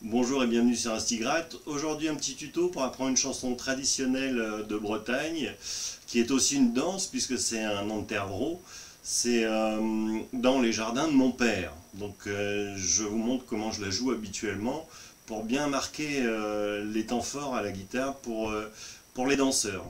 Bonjour et bienvenue sur Instigratte. Aujourd'hui un petit tuto pour apprendre une chanson traditionnelle de Bretagne qui est aussi une danse puisque c'est un enterro. C'est dans les jardins de mon père. Donc je vous montre comment je la joue habituellement pour bien marquer les temps forts à la guitare pour les danseurs.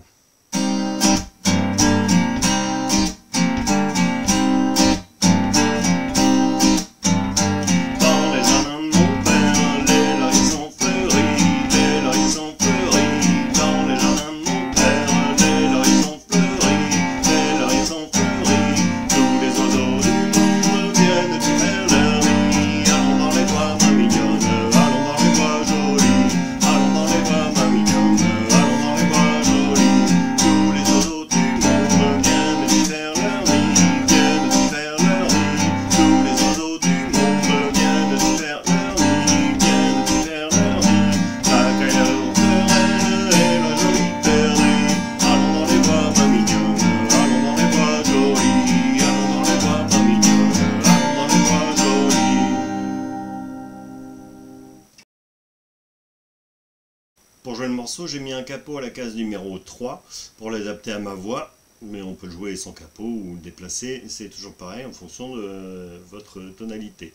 Pour jouer le morceau, j'ai mis un capot à la case numéro 3 pour l'adapter à ma voix, mais on peut le jouer sans capot ou le déplacer, c'est toujours pareil en fonction de votre tonalité.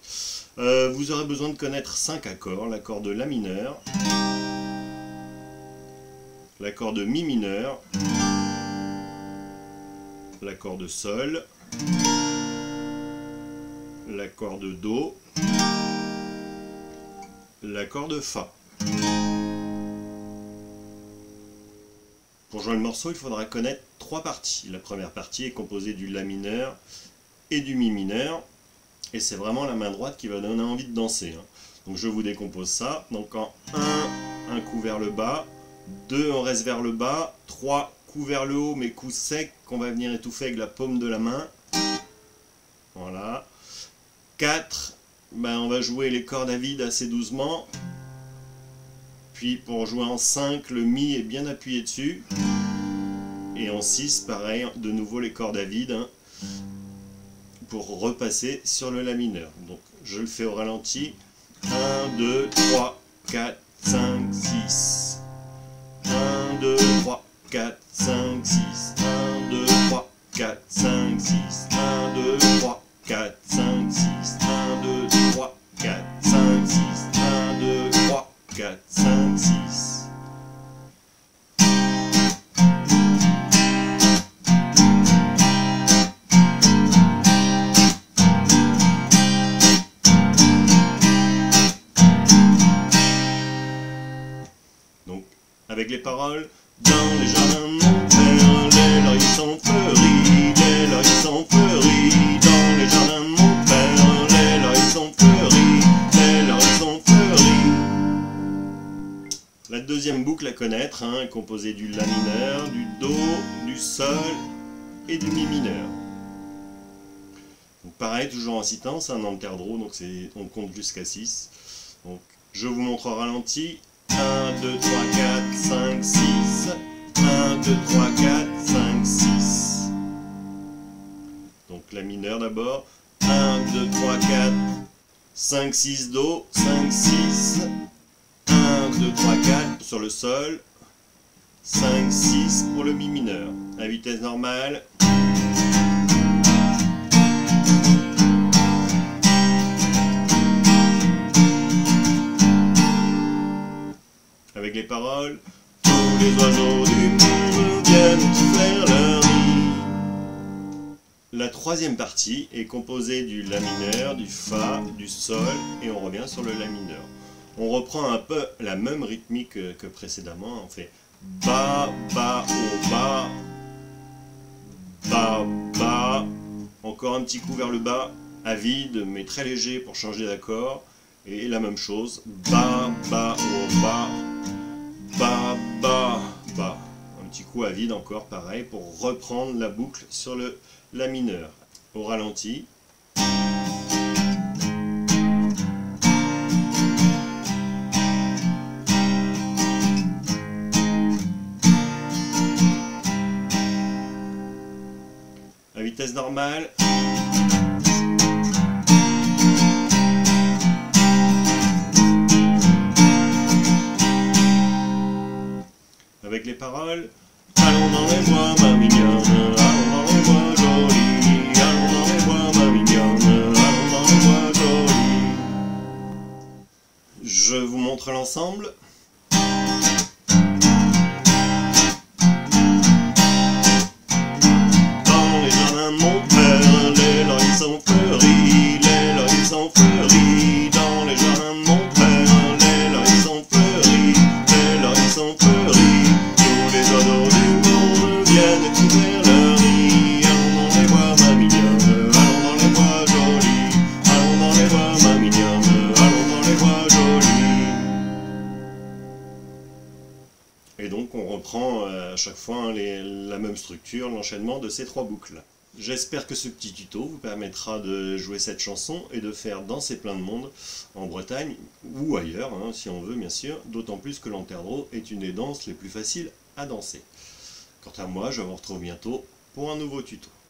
Vous aurez besoin de connaître 5 accords, l'accord de La mineur, l'accord de Mi mineur, l'accord de Sol, l'accord de Do, l'accord de Fa. Pour jouer le morceau, il faudra connaître 3 parties. La première partie est composée du La mineur et du Mi mineur. Et c'est vraiment la main droite qui va donner envie de danser. Donc je vous décompose ça. Donc en 1, un coup vers le bas. 2, on reste vers le bas. 3, coup vers le haut, mais coup sec qu'on va venir étouffer avec la paume de la main. Voilà. 4, on va jouer les cordes à vide assez doucement. Puis pour jouer en 5, le Mi est bien appuyé dessus. Et en 6, pareil, de nouveau les cordes à vide pour repasser sur le La mineur. Donc je le fais au ralenti. 1, 2, 3, 4, 5, 6. 1, 2, 3, 4, 5, 6. 1, 2, 3, 4, 5, 6. 1, 2, 3, 4, 5, 6. 1, 2, 3, 4, 5, 6. 1, 2, 3, 4, 5, 6. Donc, avec les paroles, dans les jardins de mon père, les lauriers sont fleuris, les lauriers sont fleuris, dans les jardins de mon père, les lauriers sont fleuris, les lauriers sont fleuris. La deuxième boucle à connaître est composée du La mineur, du Do, du Sol et du Mi mineur. Donc pareil, toujours en citant, c'est un enterro, donc on compte jusqu'à 6. Donc, je vous montre au ralenti. 1, 2, 3, 4, 5, 6. 1, 2, 3, 4, 5, 6. Donc La mineur d'abord. 1, 2, 3, 4, 5, 6, Do, 5, 6. 1, 2, 3, 4 sur le Sol. 5, 6 pour le Mi mineur. À vitesse normale. Avec les paroles, tous les oiseaux du monde viennent faire leur nid. La troisième partie est composée du La mineur, du Fa, du Sol et on revient sur le La mineur. On reprend un peu la même rythmique que précédemment. On fait Ba, Ba, Au, Ba, Ba, Ba. Encore un petit coup vers le bas, à vide mais très léger pour changer d'accord. Et la même chose, Ba, Ba, Au, Ba. Ba, ba, ba. Un petit coup à vide encore, pareil, pour reprendre la boucle sur le La mineur. Au ralenti. À vitesse normale. avec les paroles. Allons dans les bois, ma mignonne, allons dans les bois jolis, allons dans les bois, ma mignonne, allons dans les bois jolis. Je vous montre l'ensemble. Dans les jardins de mon père, les lauriers sont fleuris, les lauriers sont fleuris. Dans les jardins de mon père, les lauriers sont fleuris, les lauriers sont fleuris. Tous les oiseaux du monde viennent écouter leur nid. Allons dans les bois, ma mignonne, allons dans les bois jolis, allons dans les bois, ma mignonne, allons dans les bois jolis. Et donc on reprend à chaque fois la même structure, l'enchaînement de ces trois boucles. J'espère que ce petit tuto vous permettra de jouer cette chanson et de faire danser plein de monde en Bretagne ou ailleurs, hein, si on veut bien sûr, d'autant plus que l'Anterdro est une des danses les plus faciles à danser. Quant à moi, je vous retrouve bientôt pour un nouveau tuto.